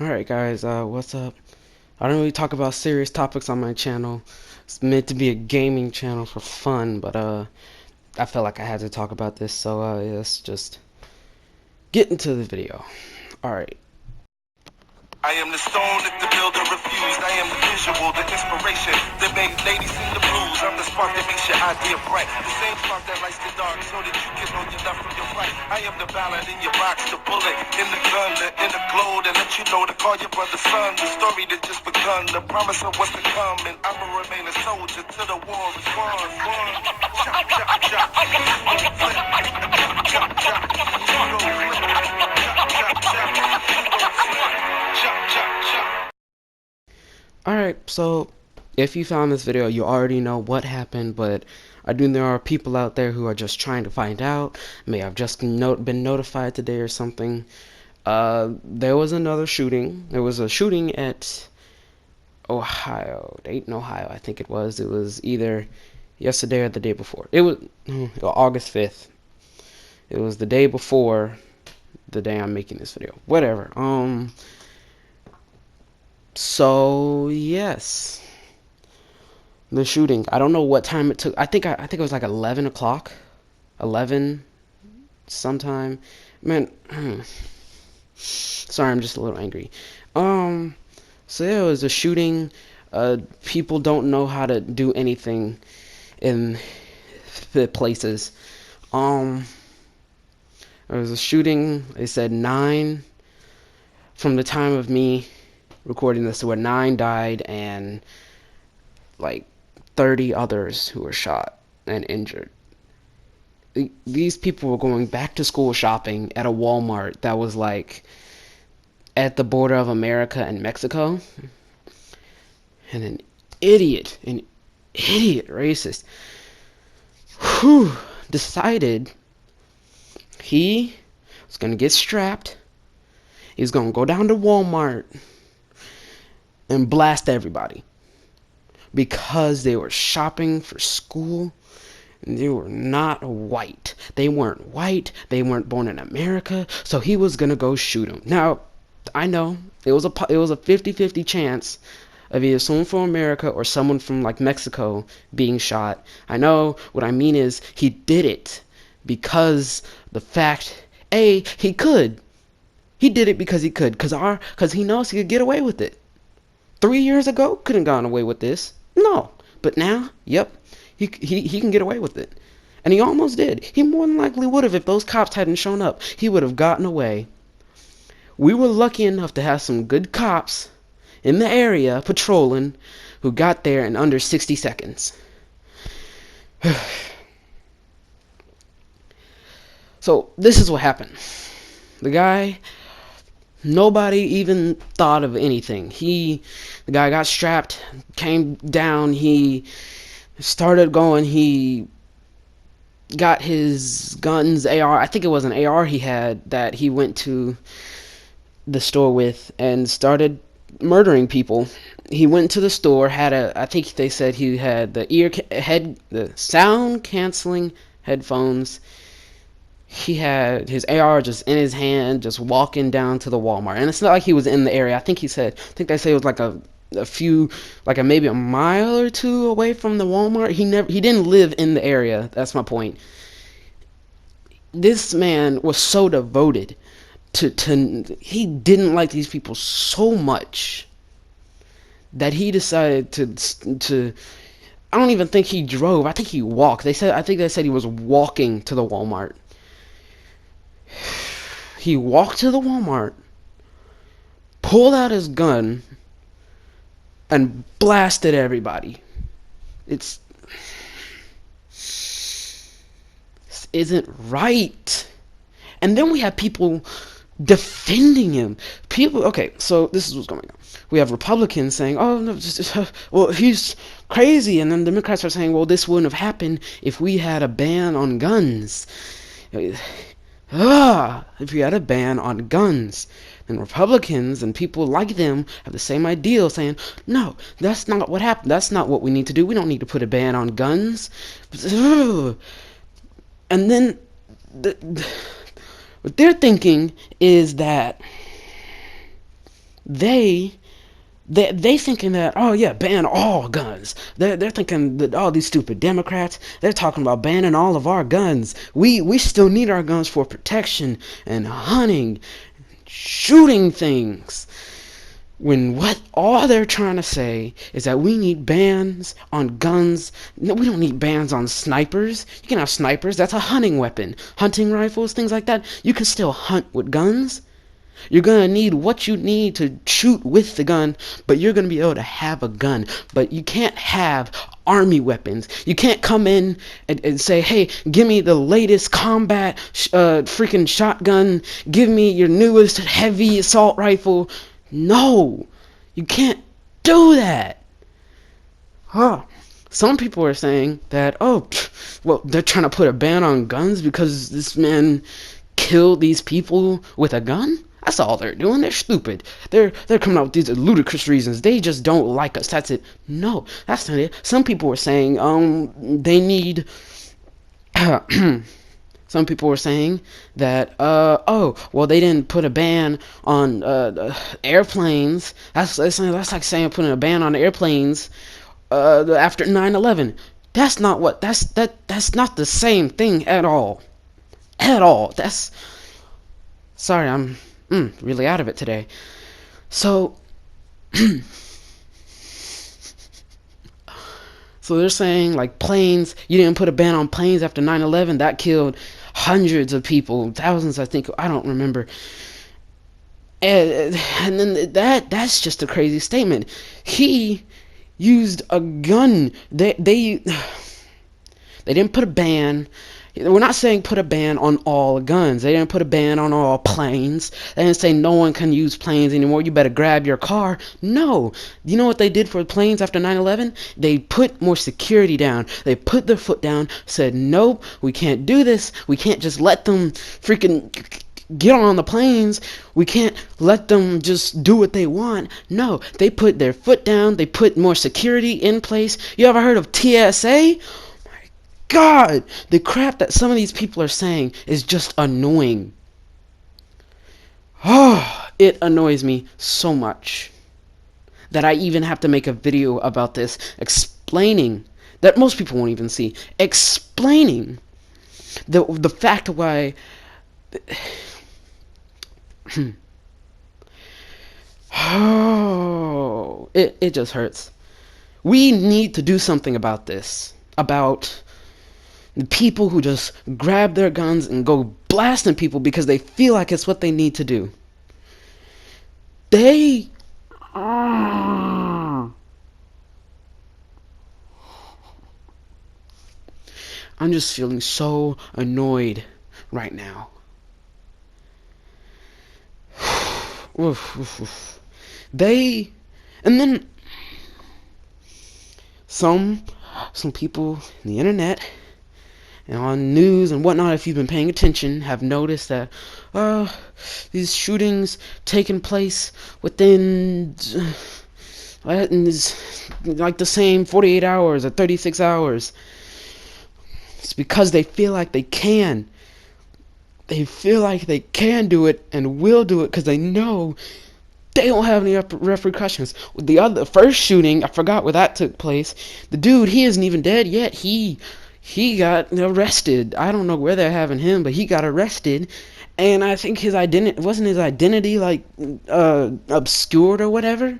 Alright guys, what's up? I don't really talk about serious topics on my channel. It's meant to be a gaming channel for fun, but I felt like I had to talk about this, so yeah, let's just get into the video. Alright. I am the stone that the builder refused. I am the visual, the inspiration that made ladies sing the blues. I'm the spark that makes your idea bright. The same spark that lights the dark so that you can know your left from your right. I am the ballad in your box, the bullet in the gun, the inner glow that let you know to call your brother son. The story that just begun, the promise of what's to come. And I'ma remain a soldier till the war is won. Chop, chop, chop. Flip. Chop, chop. You don't flip. Chop, chop, chop. You don't flip. Alright, so if you found this video, you already know what happened, but I do know there are people out there who are just trying to find out. May have just been notified today or something. There was another shooting. There was a shooting at Ohio, Dayton, Ohio, I think it was. It was either yesterday or the day before. It was August 5th. It was the day before the day I'm making this video. Whatever. So yes, the shooting. I don't know what time it took. I think it was like 11 o'clock, 11 sometime. Man, sorry, I'm just a little angry. So yeah, it was a shooting. People don't know how to do anything in the places. There was a shooting. They said 9 from the time of me recording this, where 9 died and like 30 others who were shot and injured. These people were going back to school shopping at a Walmart that was like at the border of America and Mexico, and an idiot racist who decided he was gonna get strapped. He's gonna go down to Walmart and blast everybody because they were shopping for school and they were not white. They weren't white. They weren't born in America. So he was gonna go shoot them. Now, I know it was a 50-50 chance of either someone from America or someone from like Mexico being shot. I know what I mean is he did it because the fact he could. He did it because he could, because he knows he could get away with it. 3 years ago, couldn't gotten away with this. No. But now, yep, he can get away with it. And he almost did. He more than likely would have if those cops hadn't shown up. He would have gotten away. We were lucky enough to have some good cops in the area patrolling who got there in under 60 seconds. So, this is what happened. The guy... Nobody even thought of anything. The guy got strapped, came down, he started going, he got his guns, AR, I think it was an AR he had that he went to the store with and started murdering people. He went to the store, I think they said he had the sound canceling headphones. He had his AR just in his hand, just walking down to the Walmart. And it's not like he was in the area. I think they say it was like a few, like maybe a mile or two away from the Walmart. He didn't live in the area. That's my point. This man was so devoted he didn't like these people so much that he decided to I don't even think he drove. I think he walked. I think they said he was walking to the Walmart. He walked to the Walmart, pulled out his gun, and blasted everybody. This isn't right. And then we have people defending him. Okay, so this is what's going on. We have Republicans saying, oh, no, well, he's crazy. And then Democrats are saying, well, this wouldn't have happened if we had a ban on guns. If you had a ban on guns. And Republicans and people like them have the same ideal, saying, no, that's not what happened. That's not what we need to do. We don't need to put a ban on guns. And then what they're thinking is that they they thinking that, oh yeah, ban all guns. They're thinking that all these stupid Democrats, they're talking about banning all of our guns. We still need our guns for protection and hunting, shooting things. When what all they're trying to say is that we need bans on guns. No, we don't need bans on snipers. You can have snipers. That's a hunting weapon. Hunting rifles, things like that. You can still hunt with guns. You're going to need what you need to shoot with the gun, but you're going to be able to have a gun. But you can't have army weapons. You can't come in and say, hey, give me the latest combat freaking shotgun. Give me your newest heavy assault rifle. No, you can't do that. Huh. Some people are saying that, oh, well, they're trying to put a ban on guns because this man killed these people with a gun. That's all they're doing. They're stupid. They're coming up with these ludicrous reasons. They just don't like us. That's it. No, that's not it. Some people were saying they need some people were saying that oh, well, they didn't put a ban on airplanes. That's like saying putting a ban on airplanes after 9/11. That's not what that's not the same thing at all. At all. That's sorry, I'm really out of it today. So, so they're saying, like, planes, you didn't put a ban on planes after 9/11. That killed hundreds of people, thousands, I think. I don't remember. And then that's just a crazy statement. He used a gun. They didn't put a ban. We're not saying put a ban on all guns. They didn't put a ban on all planes. They didn't say no one can use planes anymore. You better grab your car. No. You know what they did for planes after 9/11? They put more security down. They put their foot down, said, nope, we can't do this. We can't just let them freaking get on the planes. We can't let them just do what they want. No, they put their foot down. They put more security in place. You ever heard of TSA? God, the crap that some of these people are saying is just annoying. Oh, it annoys me so much that I even have to make a video about this, explaining that most people won't even see, explaining the fact why oh, it just hurts. We need to do something about this, about the people who just grab their guns and go blasting people because they feel like it's what they need to do. I'm just feeling so annoyed right now. And then some people in the internet and on news and whatnot, if you've been paying attention, have noticed that these shootings taking place within like the same 48 hours or 36 hours. It's because they feel like they can. They feel like they can do it and will do it because they know they don't have any repercussions. The first shooting, I forgot where that took place. The dude, he isn't even dead yet. He got arrested. I don't know where they're having him, but he got arrested. And I think his identity like obscured or whatever.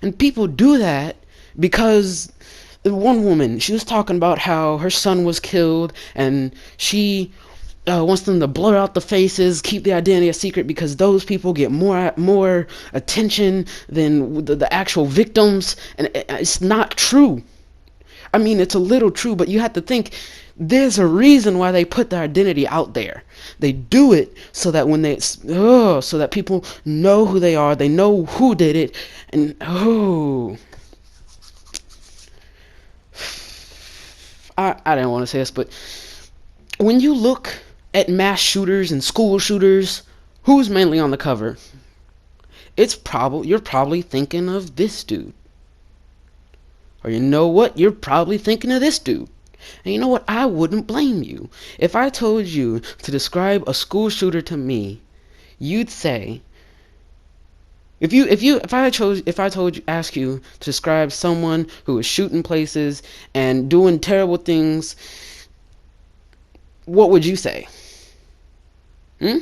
And people do that because one woman, she was talking about how her son was killed, and she wants them to blur out the faces, keep the identity a secret, because those people get more attention than the actual victims. And it's not true. I mean, it's a little true, but you have to think there's a reason why they put their identity out there. They do it so that when so that people know who they are, they know who did it, and I didn't want to say this, but when you look at mass shooters and school shooters, who's mainly on the cover? You're probably thinking of this dude. Or you know what? You're probably thinking of this dude. And you know what? I wouldn't blame you. If I told you to describe a school shooter to me, you'd say If I told you, ask you to describe someone who is shooting places and doing terrible things, what would you say? Hmm?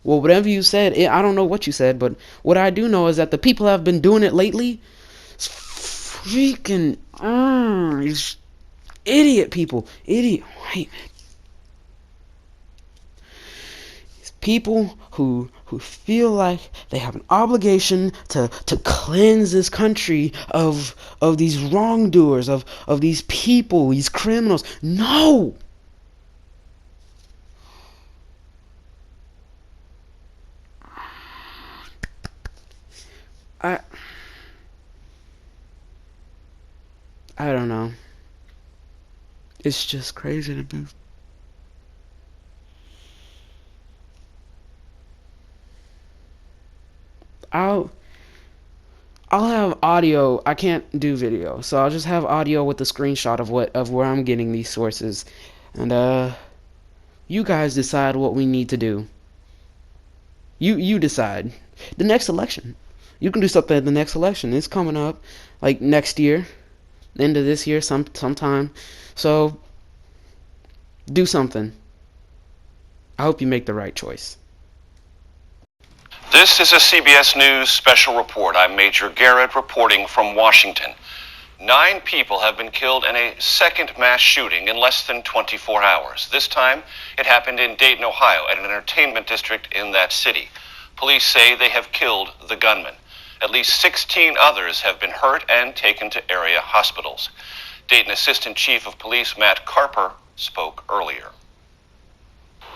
Well, whatever you said, I don't know what you said, but what I do know is that the people that have been doing it lately, it's freaking, these idiot people, idiot white men. These people who feel like they have an obligation to cleanse this country of these wrongdoers, of these people, these criminals. No. I I don't know. It's just crazy to me. I'll I'll have audio. I can't do video, so I'll just have audio with a screenshot of where I'm getting these sources, and you guys decide what we need to do. You decide. The next election, you can do something at the next election. It's coming up, like next year, end of this year, sometime. So do something. I hope you make the right choice. This is a CBS News special report. I'm Major Garrett reporting from Washington. 9 people have been killed in a second mass shooting in less than 24 hours. This time, it happened in Dayton, Ohio, at an entertainment district in that city. Police say they have killed the gunman. At least 16 others have been hurt and taken to area hospitals. Dayton Assistant Chief of Police Matt Carper spoke earlier.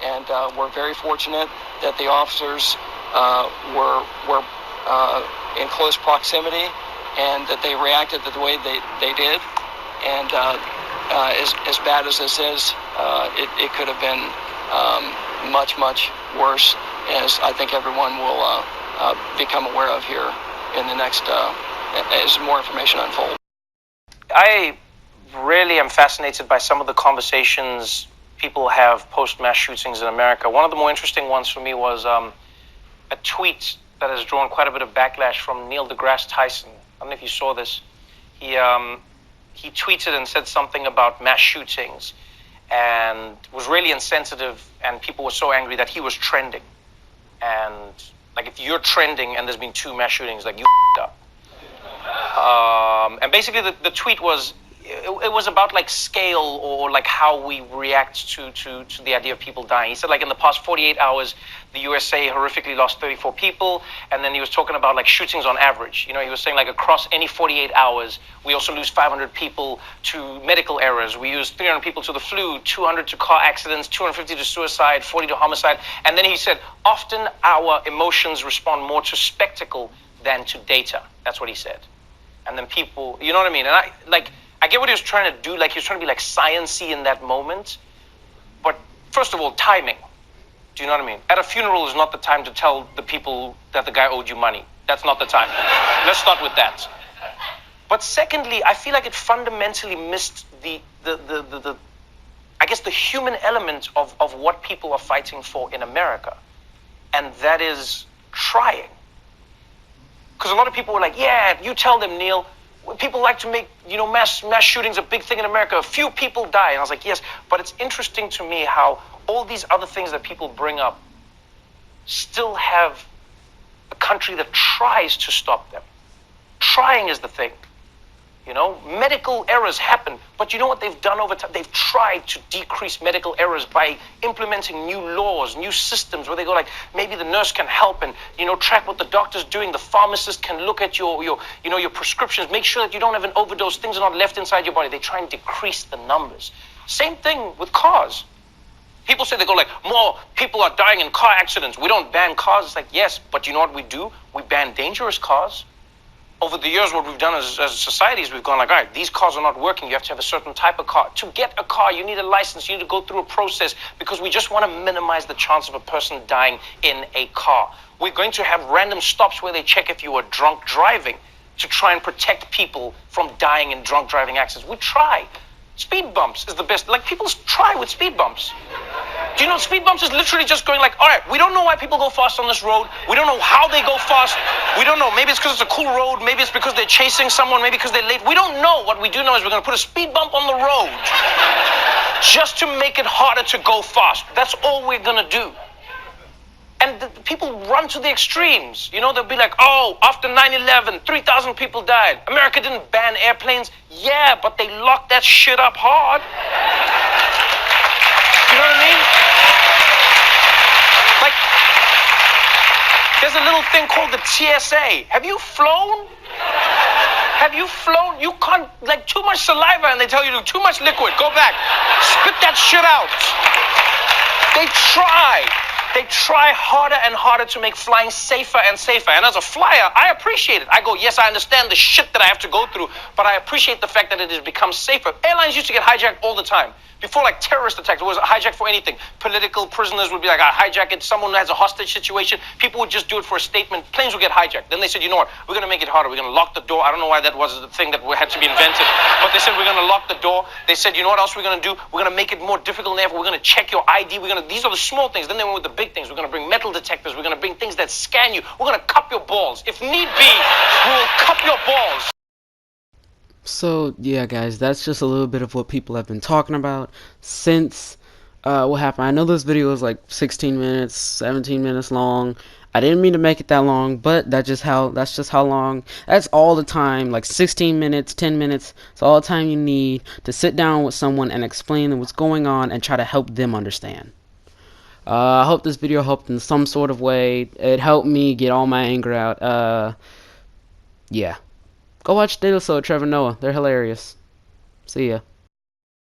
And we're very fortunate that the officers were in close proximity and that they reacted the way they did. And as bad as this is, it could have been much, much worse, as I think everyone will become aware of here in the next, as more information unfolds. I really am fascinated by some of the conversations people have post-mass shootings in America. One of the more interesting ones for me was a tweet that has drawn quite a bit of backlash from Neil deGrasse Tyson. I don't know if you saw this. He tweeted and said something about mass shootings and was really insensitive, and people were so angry that he was trending. And like, if you're trending and there's been 2 mass shootings, like, you up. And basically the tweet was, it was about like scale, or like how we react to the idea of people dying. He said, like, in the past 48 hours, the USA horrifically lost 34 people. And then he was talking about like shootings on average. You know, he was saying like across any 48 hours, we also lose 500 people to medical errors. We lose 300 people to the flu, 200 to car accidents, 250 to suicide, 40 to homicide. And then he said, often our emotions respond more to spectacle than to data. That's what he said. And then people, you know what I mean? And I get what he was trying to do. Like, he was trying to be like science-y in that moment. But first of all, timing. Do you know what I mean? At a funeral is not the time to tell the people that the guy owed you money. That's not the time. Let's start with that. But secondly, I feel like it fundamentally missed the I guess the human element of what people are fighting for in America. And that is trying. Because a lot of people were like, yeah, you tell them, Neil. People like to make, mass shootings a big thing in America. A few people die. And I was like, yes, but it's interesting to me how all these other things that people bring up still have a country that tries to stop them. Trying is the thing. Medical errors happen, but you know what they've done over time? They've tried to decrease medical errors by implementing new laws, new systems where they go like, maybe the nurse can help and, track what the doctor's doing. The pharmacist can look at your prescriptions, make sure that you don't have an overdose, things are not left inside your body. They try and decrease the numbers. Same thing with cars. People say, they go like, more people are dying in car accidents. We don't ban cars. It's like, yes, but you know what we do? We ban dangerous cars. Over the years, what we've done as a society is we've gone like, all right, these cars are not working. You have to have a certain type of car. To get a car, you need a license. You need to go through a process because we just want to minimize the chance of a person dying in a car. We're going to have random stops where they check if you are drunk driving to try and protect people from dying in drunk driving accidents. We try. Speed bumps is the best. Like, people try with speed bumps. Do you know speed bumps is literally just going like, all right, we don't know why people go fast on this road. We don't know how they go fast. We don't know. Maybe it's because it's a cool road. Maybe it's because they're chasing someone. Maybe because they're late. We don't know. What we do know is we're going to put a speed bump on the road just to make it harder to go fast. That's all we're going to do. And people run to the extremes. You know, they'll be like, oh, after 9/11, 3,000 people died. America didn't ban airplanes. Yeah, but they locked that shit up hard. You know what I mean? Like, there's a little thing called the TSA. Have you flown? Have you flown? You can't, like, too much saliva, and they tell you too much liquid. Go back. Spit that shit out. They try. They try harder and harder to make flying safer and safer. And as a flyer, I appreciate it. I go, yes, I understand the shit that I have to go through, but I appreciate the fact that it has become safer. Airlines used to get hijacked all the time. Before, like, terrorist attacks, it was a hijack for anything. Political prisoners would be like, I hijack it. Someone has a hostage situation. People would just do it for a statement. Planes would get hijacked. Then they said, you know what? We're going to make it harder. We're going to lock the door. I don't know why that was the thing that had to be invented. But they said, we're going to lock the door. They said, you know what else we're going to do? We're going to make it more difficult than ever. We're going to check your ID. These are the small things. Then they went with the big things. We're going to bring metal detectors. We're going to bring things that scan you. We're going to cup your balls. If need be, we will cup your balls. So yeah, guys, that's just a little bit of what people have been talking about since what happened. I know this video is like 16 minutes, 17 minutes long. I didn't mean to make it that long, but that's just how long. That's all the time, like 16 minutes, 10 minutes. It's all the time you need to sit down with someone and explain what's going on and try to help them understand. I hope this video helped in some sort of way. It helped me get all my anger out. Yeah. Go watch Dayton Ohio, Trevor Noah. They're hilarious. See ya.